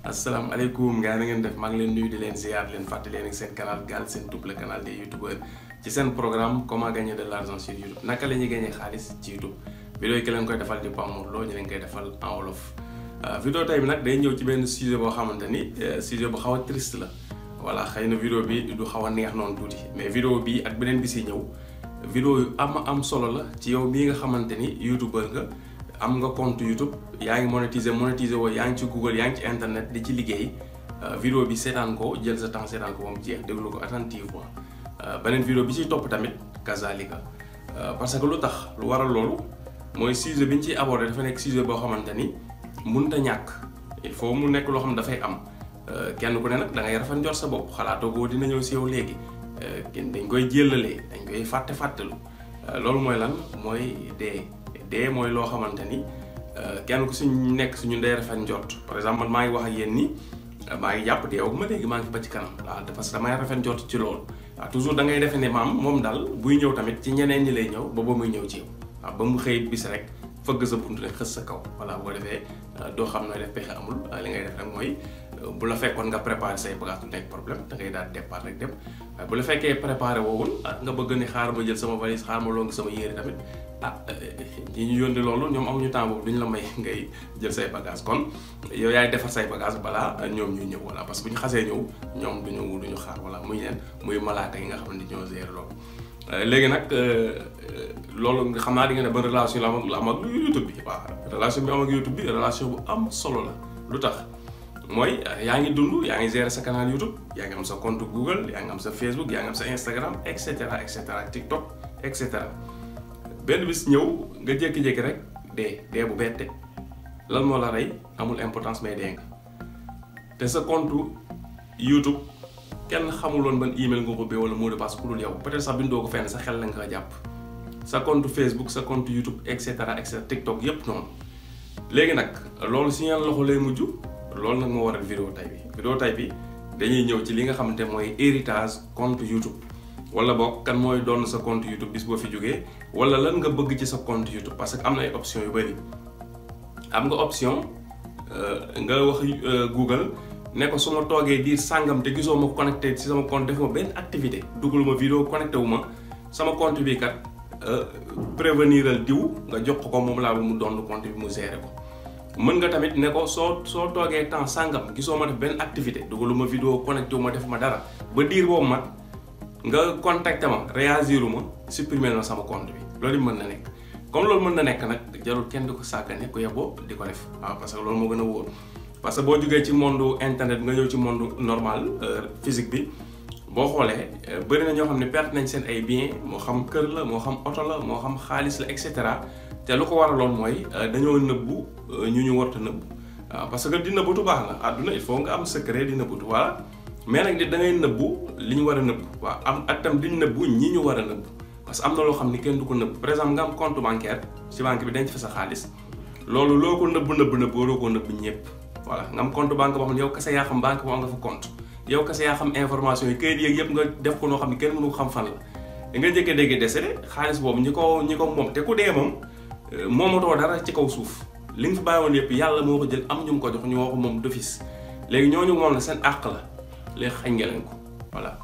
asalaamaaleykum gars yi na ngeen def maa ngi leen nuyu di leen ziar leen fàttali leen ak seen canal Galsen Tube le canal des youtubeurs ci seen programme comment gagner de l'argent sur YouTube naka la ñuy gagner xaalis ci YouTube vidéo yi ki leen koy defal di Pape Mor Lo ñu leen koy defal en wolof. Vidéo tey bi nag day ñëw ci benn sujet boo xamante ni sujet bu xaw a triste la voilà xëy na vidéo bi du xaw a neex noonu tuuti mais vidéo bi ak beneen bi si ñëw vidéo yu am solo la ci yow bii nga xamante ni youtubeur nga. am nga compte YouTube yaa ngi monétiser woo yaa ngi ci Google yaa ngi ci internet di ci liggéey vidéo bi seetaan ko jël sa temps seetaan ko moom jeex déglu ko attentivement beneen vidéo bi ciy topp tamit kazalika parce que lu tax lu waral loolu mooy sujet bi ñu ciy aborder dafa nekk sujet boo xamante ni mënut a ñàkk il faut mu nekk loo xam ne dafay am kenn ku ne nag da ngay rafet njort sa bopp xalaatoo ko dina ñëw si yow léegi dañ koy jéllalee dañ koy fàttalu loolu mooy lan mooy dee mooy loo xamante ni kenn ku suñ nekk suñu ndey rafet njort par exemple man maa ngi wax ak yéen ni maa ngi jàpp deewu ma léegi maa ngi ba ci kanam waaw parce que damay rafet njort ci loolu waaw toujours da ngay defe ne moom daal buy ñëw tamit ci ñeneen ñi lay ñëw ba muy ñëw ci yow waaw ba mu xëy bis rek fëgg sa buntu rek xës sa kaw voilà boo defee doo xam nooy def pexe amul li ngay def rek mooy bu la fekkoon nga préparé say bagages du nekk problème da ngay daal départ rek dem waaye bu la fekkee préparé woowul nga bëgg ni xaar ma jël sama valise xaar ma longi sama yére tamit ñi ñu yónni loolu ñoom amuñu temps boobu duñu la may ngay jël say bagages kon yow yaay defar say bagages balaa ñoom ñuy ñëw voilà parce que bu ñu xasee ñëw ñoom duñu xaar voilà muy leen muy malaaka yi nga xam ne ñoo gérer loolu. léegi nag loolu xam naa di nga ne ba relation la am ak YouTube bi waaw relation bi am ak YouTube bi relation bu am solo la lu tax mooy yaa ngi dund yaa ngi gérer sa canal YouTube yaa ngi am sa compte Google yaa ngi am sa Facebook yaa ngi am sa Instagram et cetera TikTok et cetera. benn bis ñëw nga jékki-jékki rek dee bu bette lan moo la rey amul importance mais dee nga te sa compte YouTube kenn xamuloon ban email nga ko ubbee wala mot de passe ku dul yow peut-être sax bindoo ko fenn sa xel la nga ko jàpp sa compte Facebook sa compte YouTube et cetera TikTok yépp noonu léegi nag loolu si ñaan loxo lay mujj loolu nag moo waral vidéo tay bi dañuy ñëw ci li nga xamante mooy héritage compte YouTube wala boog kan mooy doon sa compte YouTube bis boo fi jógee wala lan nga bëgg ci sa compte YouTube parce que am na ay options yu bari am nga option nga wax Google ne ko su ma toogee diir sàngam te gisoo ma connecté ci sama compte defuma benn activité dugalu ma vidéo connecté wu ma sama compte bi kat préveniral diw nga jox ko moom laa mu doon compte bi mu gérer ko. mën nga tamit ne ko soo toogee temps sàngam gisoo ma def benn activité dugalu ma vidéo connecté wu ma def ma dara ba diir boobu mat nga contacté ma réagiru ma supprimer na sama compte bi loolu mën na nekk comme loolu mën na nekk nag jarul kenn di ko sàggane ku yeboo di ko def waaw parce que loolu moo gën a wóor parce que boo jógee ci monde internet nga ñëw ci monde normal physique bi boo xoolee bëri na ñoo xam ne perte nañ seen ay biens moo xam kër la moo xam oto la moo xam xaalis la et cetera te lu ko waraloon mooy dañoo nëbbu ñu warta nëbbu waaw parce que di nëbbutu baax na àdduna il faut nga am secret di nëbbutu voilà mais nag da ngay nëbbu li ñu war a nëbbu waaw am ak tam di nëbbu ñi ñu war a nëbbu parce que am na loo xam ni kenn du ko nëbbu par exemple nga am compte bancaire ci banque bi denc fa sa xaalis loolu loo ko nëbb waroo koo nëbb ñëpp voilà nga am compte banque boo xam ne yow kese yaa xam banque boo am nga fa compte yow kese yaa xam information yi kayit yeeg yëpp nga def ko noo xam ne kenn mënu ko xam fan la nga jékkee-dégg décédé xaalis boobu ñi ko moom te ku dee moom moomatoo dara ci kaw suuf li nga fi bàyyi woon yëpp yàlla moo ko jël am ñu ko jox ñu wax moom d'office léegi ñooñu moom la seen àq la léegi xañ nga leen ko voilà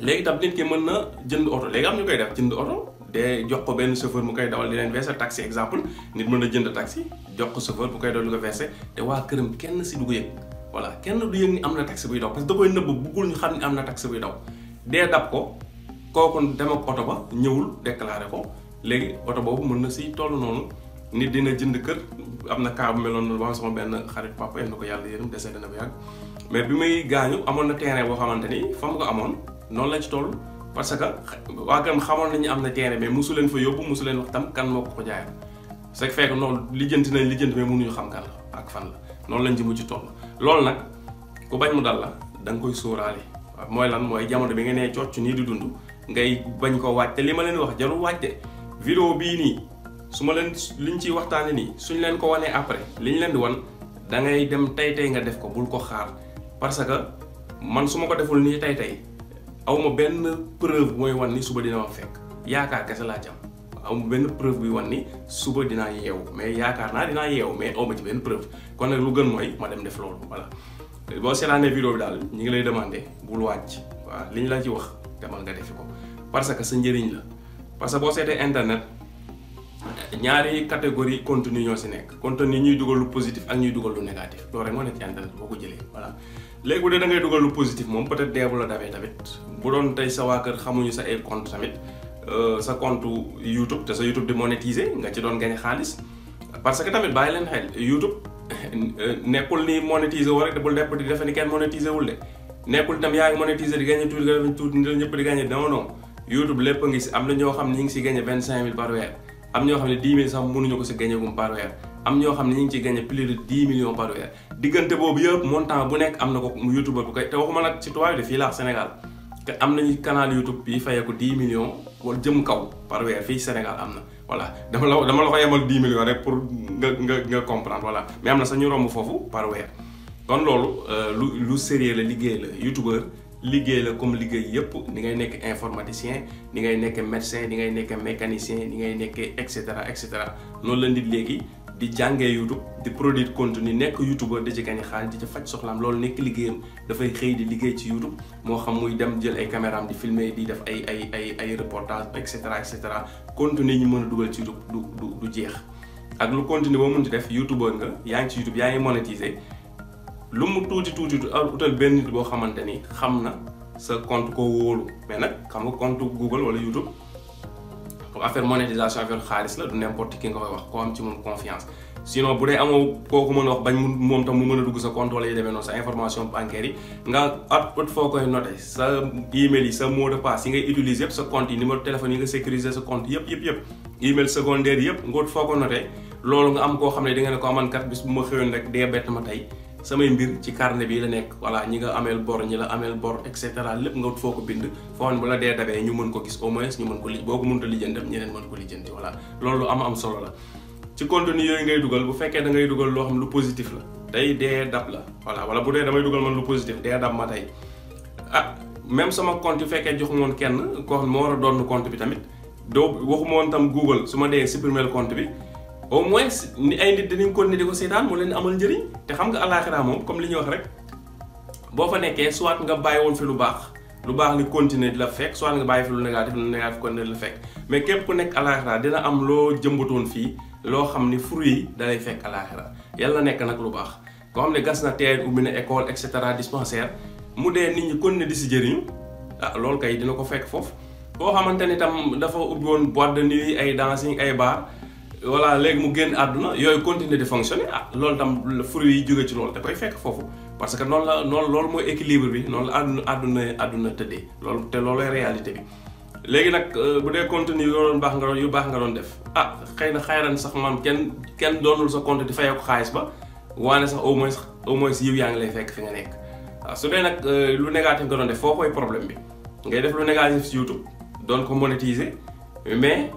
léegi tam nit ki mën na jënd oto léegi am ñu koy def jënd oto de jox ko benn chauffeur mu koy dawal di leen verser taxi exemple nit mën na jënd taxi jox ko chauffeur bu koy dawal di ko verser te waa këram kenn si du ko yëg voilà kenn du yëg ni am na taxi buy daw parce que da koy nëbb buggul ñu xam ni am na taxi buy daw dee dab ko kooku dem ak oto ba ñëwul déclaré ko léegi oto boobu mën na si toll noonu nit dina jënd kër am na cas bu meloon noonu ba sama benn xarit papa yéen na ko yàlla yërëm décédé na bu yàgg mais bi muy gaañu amoon na terrain boo xamante ni fa mu ko amoon noonu la ci toll parce que waa këram xamoon nañu am na terrain mais mosu leen fa yóbbu mosu leen wax tam kan moo ko jaayal c'est que fekk noonu lijjanti mais mënuñu xam kan la ak fan la noonu lañ ci mujj toll loolu nag ku bañ mu dal la da nga koy sóoraale waaw mooy lan mooy jamono bi nga nee cocc nii di dund ngay bañ ko waaj te li ma leen wax jarul waaj de vidéo bii nii su ma leen liñ ciy waxtaane nii suñ leen ko wanee après liñ leen di wan da ngay dem tey nga def ko bul ko xaar parce que man su ma ko deful nii tey awma benn preuve mooy wan ni suba dina ma fekk yaakaar kese laa ci am amul benn preuve bi wan ni suba dinaa yeewu mais yaakaar naa dinaa yeewu mais aw ma ci benn preuve kon nag lu gën mooy ma dem def loolu voilà. boo seetaanee vidéo bi daal ñu ngi lay demandé bul wàcc waaw li ñu la ci wax demal nga defi ko parce que sa njëriñ la parce que boo seetee internet ñaari catégorie contenu ñoo si nekk contenu ñuy dugal lu positif ak ñuy dugal lu négatif loolu rek moo nekk ci internet boo ko jëlee voilà. léegi bu dee da ngay dugal lu positif moom peut-être dee bu la dabee tamit bu doon tey sa waa kër xamuñu sa ay compte tamit sa compte YouTube te sa YouTube di monétiser nga ci doon gañ xaalis parce que tamit bàyyi leen xel YouTube nekkul ni monétiser woo rek bul depp di defe ni kenn monétiser wul de nekkul itam yaa ngi monétiser di gagné tuuti nga tuuti ñëpp di gagné non YouTube lépp a ngi si am na ñoo xam ne ñu ngi si gagné 25000 par weer am ñoo xam ne 10 000 sax mënuñu ko si gagné gum par weer am ñoo xam ne ñu ngi ciy gagné plus de 10 millions par weer diggante boobu yëpp montant bu nekk am na ko youtubeur bu koy te waxuma nag ci tubaab de fii laa Sénégal te am nañu canal YouTube bi fayee ko 10 millions wala jëm kaw par weer fii Sénégal am na voilà dama la ko yemal 10 millions rek pour nga comprendre voilà mais am na sax ñu romb foofu par weer kon loolu lu sérieux la liggéey la youtubeur liggéey la comme liggéey yëpp ni ngay nekk informaticien ni ngay nekk médecin ni ngay nekk mécanicien ni ngay nekk et cetera noonu la nit léegi di jàngee YouTube di produire contenu nekk youtubeur di ci gañ xaalis di ci faj soxlaam loolu nekk liggéeyam dafay xëy di liggéey ci YouTube moo xam muy dem jël ay caméraam di filmer di def ay reportage et cetera contenu ñu mën a dugal ci YouTube du jeex ak lu contenu boo mën di def youtubeur nga yaa ngi ci YouTube yaa ngi monétiser lu mu tuuti utal benn nit boo xamante ni xam na sa compte koo wóolu mais nag xam nga compte Google wala YouTube affaire monétisation affaire xaalis la du n'importe qui nga koy wax koo am ci moom confiance sinon bu dee amoo kooku mën a wax bañ moom tam mu mën a dugg sa compte wala yu demee noonu sa information bancaire yi nga at foo koy noté sa email yi sa mot de passe yi ngay utiliser yëpp sa compte yi numéro téléphone yi nga sécuriser sa compte yëpp email secondaire yëpp nga foo ko noté loolu nga am koo xam ne di nga ne ko aman kat bis bu ma xëyoon rek dee bett ma tey samay mbir ci carnet bi la nekk voilà ñi nga ameel bor ñi la ameel bor et cetera lépp nga foo ko bind foo xam ne bu la dee dabee ñu mën ko gis au moins ñu mën ko boo ko mënut a lijjanti ñeneen mën ko lijjanti voilà loolu am solo la. ci contenu yooyu ngay dugal bu fekkee da ngay dugal loo xam lu positif la tey dee dab la voilà wala bu dee damay dugal man lu positif dee dab ma tey même sama compte yu fekkee joxu moon kenn koo xam ne moo war a doon compte bi tamit doo waxuma woon tam Google su ma dee supprimer compte bi. au moins ni ay nit dinañ continuer di ko seetaan moo leen amal njëriñ te xam nga àllaaxira moom comme li ñuy wax rek boo fa nekkee soit nga bàyyi woon fi lu baax ni continuer di la fekk soit nga bàyyi fi lu négatif continuer di la fekk mais képp ku nekk àllaaxira dina am loo jëmbatoon fii loo xam ni fruit yi dalay fekk àllaaxira yàlla nekk nag lu baax koo xam ne gas na teen ubbi na école et cetera dispensaire mu dee nit ñi continuer di si jëriñu loolu kay dina ko fekk foofu koo xamante ni tam dafa ubbi woon boîte de nuit ay dancing ay bar voilà léegi mu génn àdduna yooyu continuer de fonctionner loolu tam fruit yi jóge ci loolu da koy fekk foofu parce que noonu la loolu mooy équilibre bi noonu la àdduna tëddee loolu te loolooy réalité bi léegi nag bu dee contenu yu baax nga doon def xëy na xayran sax man kenn doonul sa compte di fayee ko xaalis ba waane sax au moins yiw yaa ngi lay fekk fi nga nekk su dee nag lu négatif nga doon def foo koy problème bi ngay def lu négatif ci YouTube doon ko monétiser mais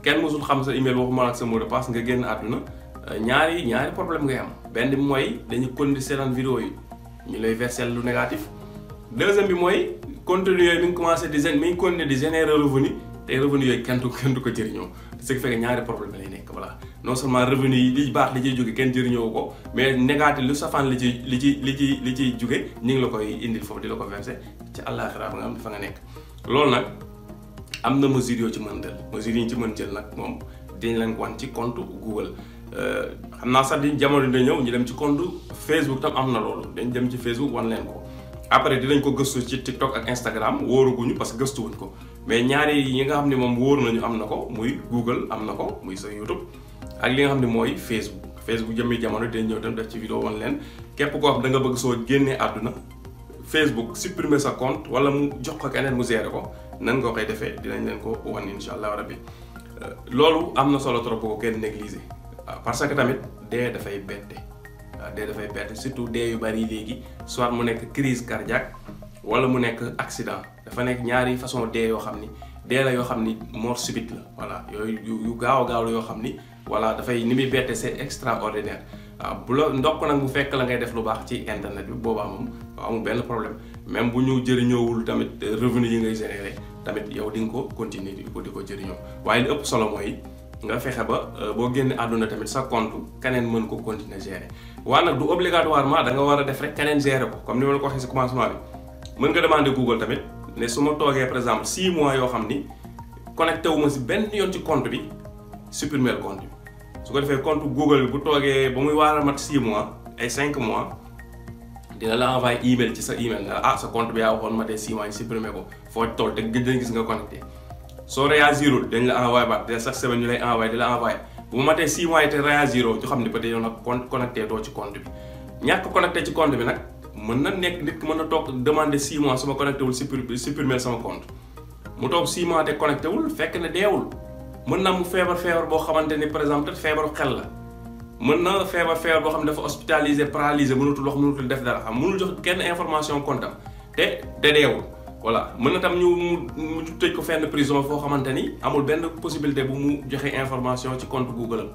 kenn mësul xam sa email waxuma ak sa mot de passe nga génn àdduna ñaari problème ngay am benn bi mooy dañu continuer seetaan vidéo yi ñu lay verser lu négatif deuxième bi mooy contenu yooyu mi ngi commencé mi ngi continuer di générer revenu te revenu yooyu kenn du ko jëriñoo ce qui fait que ñaari problème lay nekk voilà non seulement revenu yi li baax li ciy jóge kenn jëriñoo ko mais négatif lu safaan li ciy jóge ñu ngi la koy indil foofu di la ko verser ci àllaaxira ba nga am fa nga nekk loolu nag am na mesures yoo ci mën jël mesures yi ñu ci mën jël nag moom dañ leen ko wan ci compte Google xam naa sax di jamono da ñëw ñu dem ci compte Facebook tam am na loolu dañ dem ci Facebook wan leen ko après dinañ ko gëstu ci TikTok ak Instagram wóoruguñu parce que gëstuwuñ ko mais ñaari yi nga xam ne moom wóor nañu am na ko muy Google am na ko muy sa YouTube ak li nga xam ne mooy Facebook jëmmi jamono dañ ñëw dem def ci vidéo wan leen képp koo xam da nga bëgg soo génnee àdduna Facebook supprimer sa compte wala mu jox ko keneen mu gérer ko nan nga koy defee dinañ leen ko wan insha allah rabbi loolu am na solo trop ko kenn négliger parce que tamit dee dafay bette dee dafay bette surtout dee yu bari léegi soit mu nekk crise cardiaque wala mu nekk accident dafa nekk ñaari façon dee yoo xam ni dee la yoo xam ni mort subite la voilà yooyu yu gaaw a gaaw la yoo xam ni voilà dafay ni muy bette c'est extraordinaire bu la ndokk nag mu fekk la ngay def lu baax ci internet bi boobaa moom amul benn problème même bu ñu jëriñoowul tamit revenu yi ngay générer tamit yow di nga ko continuer di ko jëriñoo waaye li ëpp solo mooy nga fexe ba boo génne àdduna tamit sa compte keneen mën ko continuer gérer waaye nag du obligatoirement da nga war a def rek keneen gérer ko comme ni ma la ko waxee si commencement bi mën nga demander Google tamit ne su ma toogee par exemple 6 mois yoo xam ni connecté wu ma si benn yoon ci compte bi supprimer compte bi su ko defee compte Google bi bu toogee ba muy waar a mat 6 mois ay 5 mois dina la envoyé email ci sa email ne la sa compte bi yaa waxoon matee 6 mois ñu supprimer ko foo toll te gëj nañ gis nga connecté soo réagirul dañ la envoyé baat de chaque semaine ñu lay envoyé di la envoyé bu ma matee 6 mois yi te réagiroo ñu xam ne peut-être yow nag connecté doo ci compte bi ñàkk connecté ci compte bi nag mën na nekk nit ki mën na toog demander 6 mois su ma connecté wul supprimer sama compte mu toog 6 mois te connecté wul fekk ne deewul mën na mu feebar boo xamante ni par exemple peut-être feebaru xel la mën na feebar boo xam ne dafa hospitalisé paralysé mënatul wax mënatul def dara xam mënul jox kenn information compte am te deewul voilà mën na tam ñu tëj ko fenn prison foo xamante ni amul benn possibilité bu mu joxe information ci compte Google am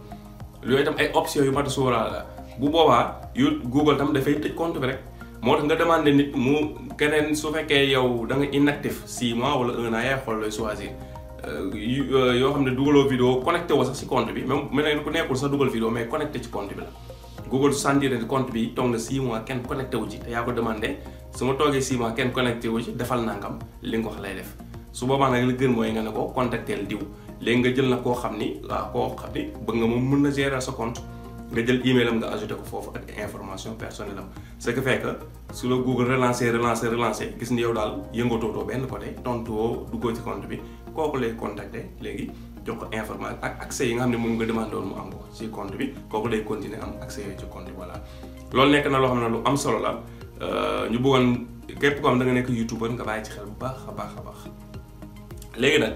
yooyu tam ay options yu mat a sóoraale la bu boobaa Google tam dafay tëj compte bi rek moo tax nga demandé nit mu keneen su fekkee yow da nga inactif 6 mois wala 1 an yaay xool looy choisir yoo xam ne dugaloo vidéo connecté woo sax ci compte bi même mel ne ku nekkul sax dugal vidéo mais connecté ci compte bi la Google su sentir ne compte bi toog na 6 mois kenn connecté wu ci te yaa ko demandé su ma toogee 6 mois kenn connecté wu ci defal nangam li nga wax lay def su boobaa nag li gën mooy nga ne ko contacteel diw léegi nga jël na koo xam ni bëgg nga moom mën na gérer sa compte nga jël email am nga ajouté ko foofu ak information personnelle am ce qui fait que su la Google relancer gis ni yow daal yëngatootoo benn côté tontu woo duggoo ci compte bi kooku lay contacter léegi jox ko information ak accès yi nga xam ne moom nga demandé woon mu am ko ci compte bi kooku day continuer am accès yooyu ci compte bi voilà. loolu nekk na loo xam ne lu am solo la ñu bëggoon képp ko am da nga nekk YouTuber nga bàyyi ci xel bu baax a baax léegi nag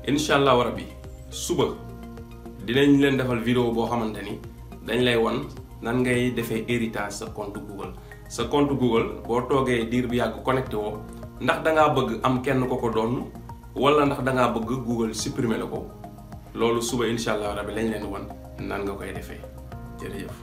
incha allahu rabbi suba dinañ leen defal vidéo boo xamante ni. dañ lay wan nan ngay defee héritage sa compte Google boo toogee diir bi yàgg connecté woo ndax dangaa bëgg am kenn ko doon wala ndax dangaa bëgg Google supprimer la ko loolu suba incha allah rabbi lañ leen wan nan nga koy defee jërëjëf